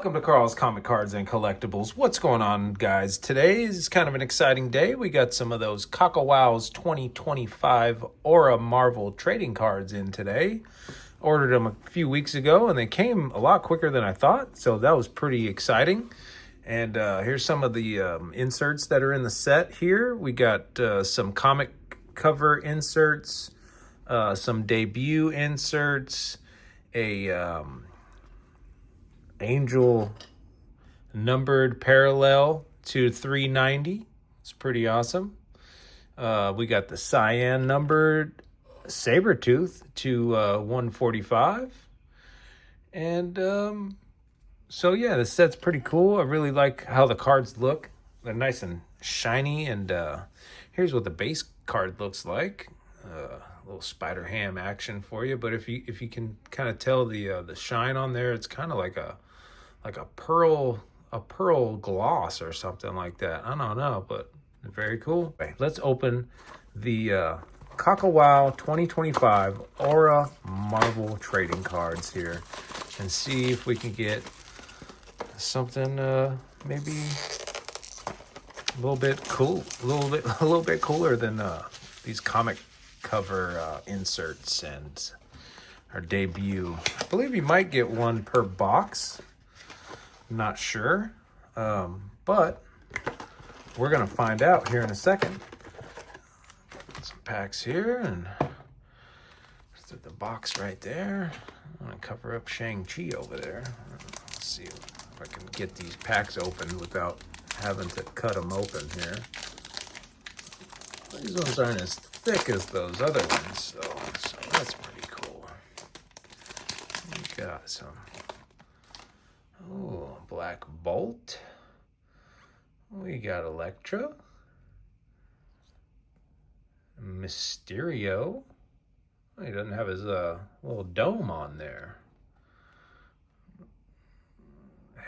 Welcome to Carl's Comic Cards and Collectibles. What's going on, guys? Today is kind of an exciting day. We got some of those Kakawow's 2025 Aura Marvel trading cards in today. Ordered them a few weeks ago, and they came a lot quicker than I thought, so that was pretty exciting. And here's some of the inserts that are in the set here. We got some comic cover inserts, some debut inserts, a Angel numbered parallel to 390. It's pretty awesome. We got the Cyan numbered Sabretooth to 145. And so yeah, the set's pretty cool. I really like how the cards look. They're nice and shiny. And here's what the base card looks like. A little Spider Ham action for you. But if you can kind of tell the shine on there, it's kind of like a pearl gloss or something like that. I don't know, but very cool. Okay, let's open the Kakawow 2025 Aura Marvel trading cards here and see if we can get something maybe a little bit cool, a little bit cooler than these comic cover inserts and our debut. I believe you might get one per box. Not sure, but we're gonna find out here in a second. Some packs here, and the box right there. I'm gonna cover up Shang-Chi over there. Let's see if I can get these packs open without having to cut them open here. These ones aren't as thick as those other ones, so that's pretty cool. We got some. Oh, Black Bolt. We got Electra. Mysterio. He doesn't have his little dome on there.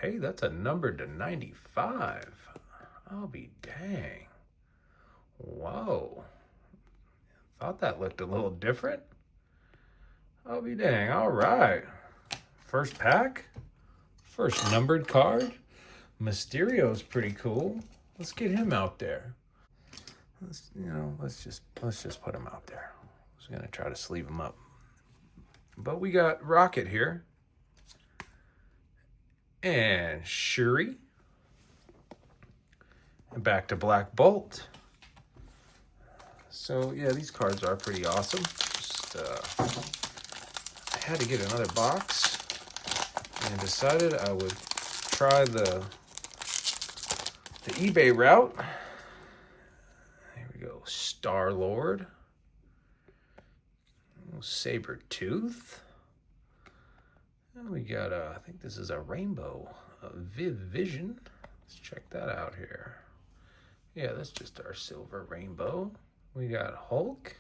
Hey, that's a number to 95. I'll be dang. Whoa. Thought that looked a little different. I'll be dang. All right. First pack. First numbered card. Mysterio's pretty cool. Let's get him out there. Let's just put him out there. I was gonna try to sleeve him up, but we got Rocket here and Shuri, and back to Black Bolt. So yeah, these cards are pretty awesome. Just I had to get another box. And decided I would try the eBay route. Here we go. Star-Lord. Sabretooth. And we got I think this is a rainbow. Vision. Let's check that out here. Yeah, that's just our silver rainbow. We got Hulk.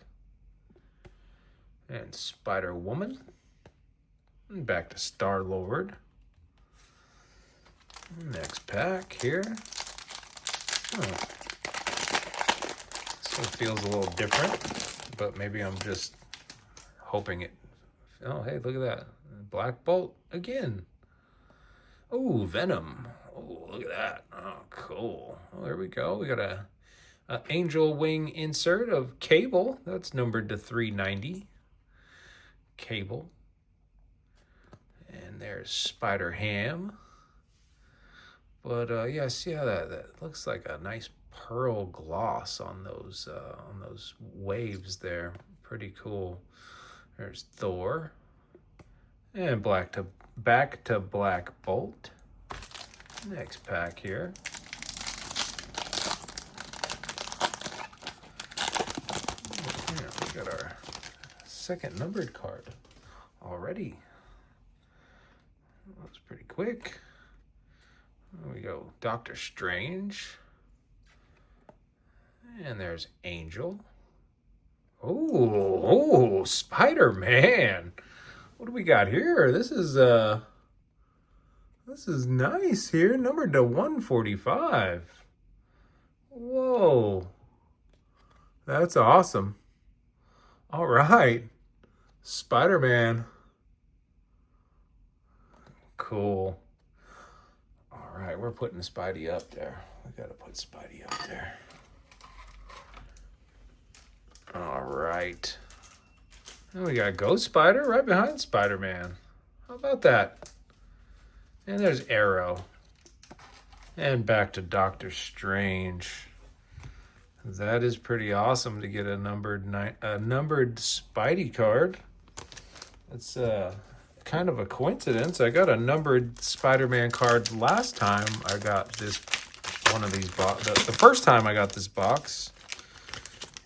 And Spider-Woman. And back to Star-Lord. Next pack here. Oh. This one feels a little different, but maybe I'm just hoping it. Oh, hey, look at that. Black Bolt again. Oh, Venom. Oh, look at that. Oh, cool. Oh, there we go. We got a Angel Wing insert of Cable. That's numbered to 390. Cable. And there's Spider Ham. But yeah, see how that looks like a nice pearl gloss on those waves there. Pretty cool. There's Thor. And back to Black Bolt. Next pack here. Here we got our second numbered card already. That was pretty quick. There we go. Doctor Strange. And there's Angel. Oh, Spider-Man. What do we got here? This is nice here. Numbered to 145. Whoa. That's awesome. All right. Spider-Man. Cool. right, we're putting Spidey up there. We got to put Spidey up there. All right. And we got Ghost Spider right behind Spider-Man. How about that? And there's Arrow. And back to Doctor Strange. That is pretty awesome to get a numbered Spidey card. It's kind of a coincidence. I got a numbered Spider-Man card last time I got this one of these the first time I got this box.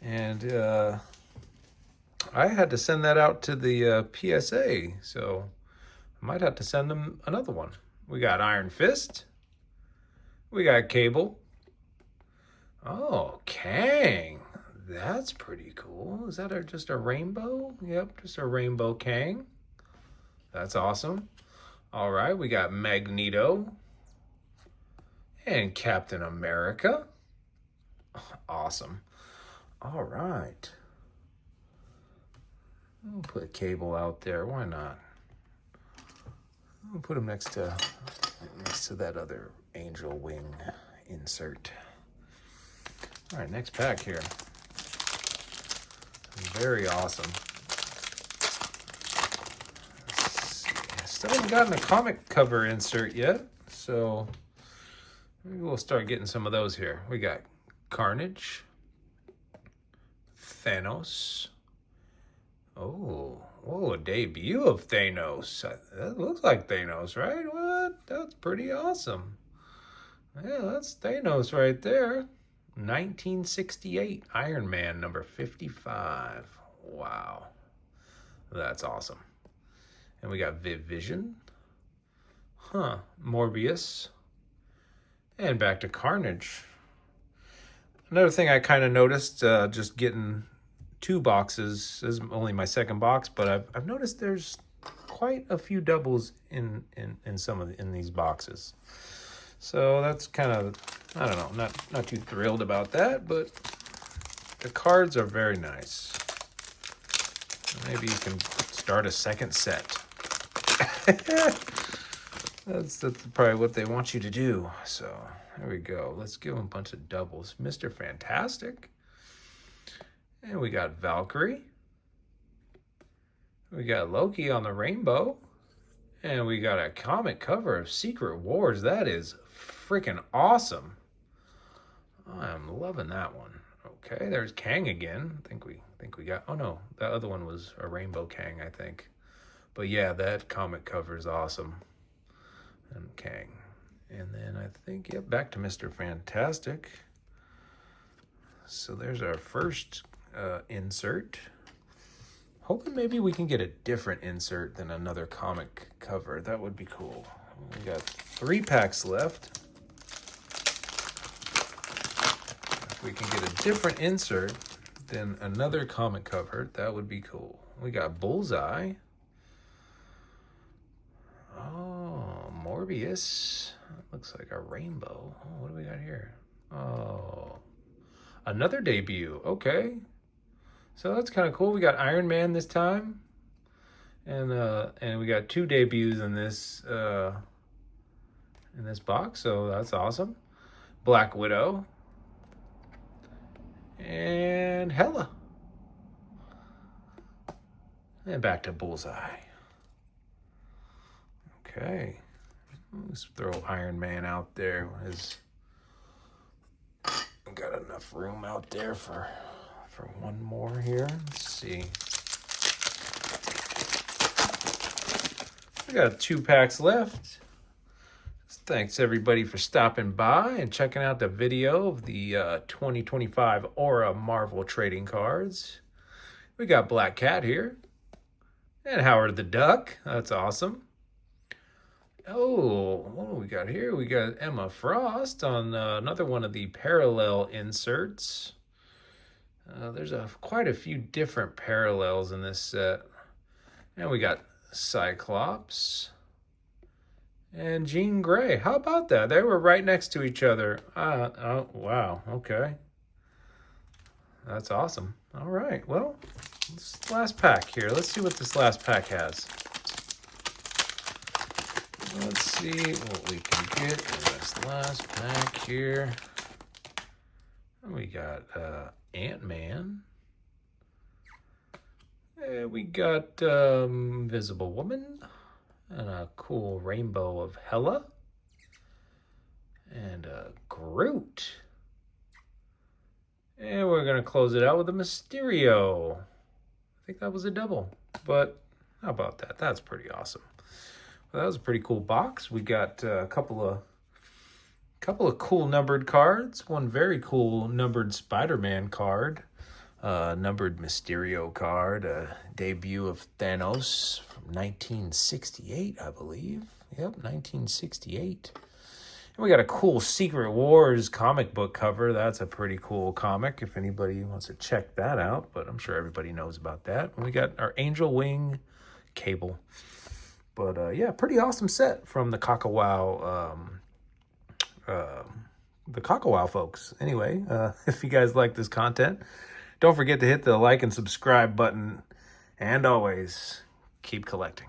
And I had to send that out to the PSA, so I might have to send them another one. We got Iron Fist. We got Cable. Oh, Kang. That's pretty cool. Is that just a rainbow? Yep, just a rainbow Kang. That's awesome. All right, we got Magneto. And Captain America. Awesome. All right. We'll put Cable out there. Why not? We'll put him next to that other angel wing insert. All right, next pack here. Very awesome. Still haven't gotten a comic cover insert yet, so maybe we'll start getting some of those here. We got Carnage, Thanos. Oh, whoa, a debut of Thanos. That looks like Thanos, right? What? That's pretty awesome. Yeah, that's Thanos right there. 1968 Iron Man number 55. Wow. That's awesome. And we got Vision. Morbius. And back to Carnage. Another thing I kind of noticed, just getting 2 boxes. This is only my second box, but I've noticed there's quite a few doubles in these boxes. So that's kind of, I don't know, not too thrilled about that, but the cards are very nice. Maybe you can start a second set. That's probably what they want you to do. So there we go. Let's give them a bunch of doubles. Mr. Fantastic. And we got Valkyrie. We got Loki on the rainbow. And we got a comic cover of Secret Wars. That is freaking awesome. I'm loving that one. Okay, there's Kang again. I think we got, oh no, that other one was a rainbow Kang, I think. But yeah, that comic cover is awesome. And Kang. And then I think, yep, back to Mr. Fantastic. So there's our first insert. Hoping maybe we can get a different insert than another comic cover. That would be cool. We got 3 packs left. If we can get a different insert than another comic cover, that would be cool. We got Bullseye. Oh, Morbius. That looks like a rainbow. Oh, what do we got here? Oh, another debut. Okay. So that's kind of cool. We got Iron Man this time. And we got 2 debuts in this box, so that's awesome. Black Widow. And Hela. And back to Bullseye. Okay. Let's throw Iron Man out there. Got enough room out there for one more here. Let's see. We got 2 packs left. Thanks everybody for stopping by and checking out the video of the 2025 Aura Marvel trading cards. We got Black Cat here. And Howard the Duck. That's awesome. Oh, what do we got here? We got Emma Frost on another one of the parallel inserts. There's quite a few different parallels in this set. And we got Cyclops and Jean Grey. How about that? They were right next to each other. Oh, wow. Okay. That's awesome. All right. Well, this last pack here. Let's see what this last pack has. Let's see what we can get in this last pack here. We got Ant-Man. We got Invisible Woman. And a cool rainbow of Hela. And Groot. And we're going to close it out with a Mysterio. I think that was a double. But how about that? That's pretty awesome. Well, that was a pretty cool box. We got a couple of cool numbered cards. One very cool numbered Spider-Man card. Numbered Mysterio card. A debut of Thanos from 1968, I believe. Yep, 1968. And we got a cool Secret Wars comic book cover. That's a pretty cool comic if anybody wants to check that out. But I'm sure everybody knows about that. And we got our Angel Wing cable. But yeah, pretty awesome set from the Kakawow, folks. Anyway, if you guys like this content, don't forget to hit the like and subscribe button. And always, keep collecting.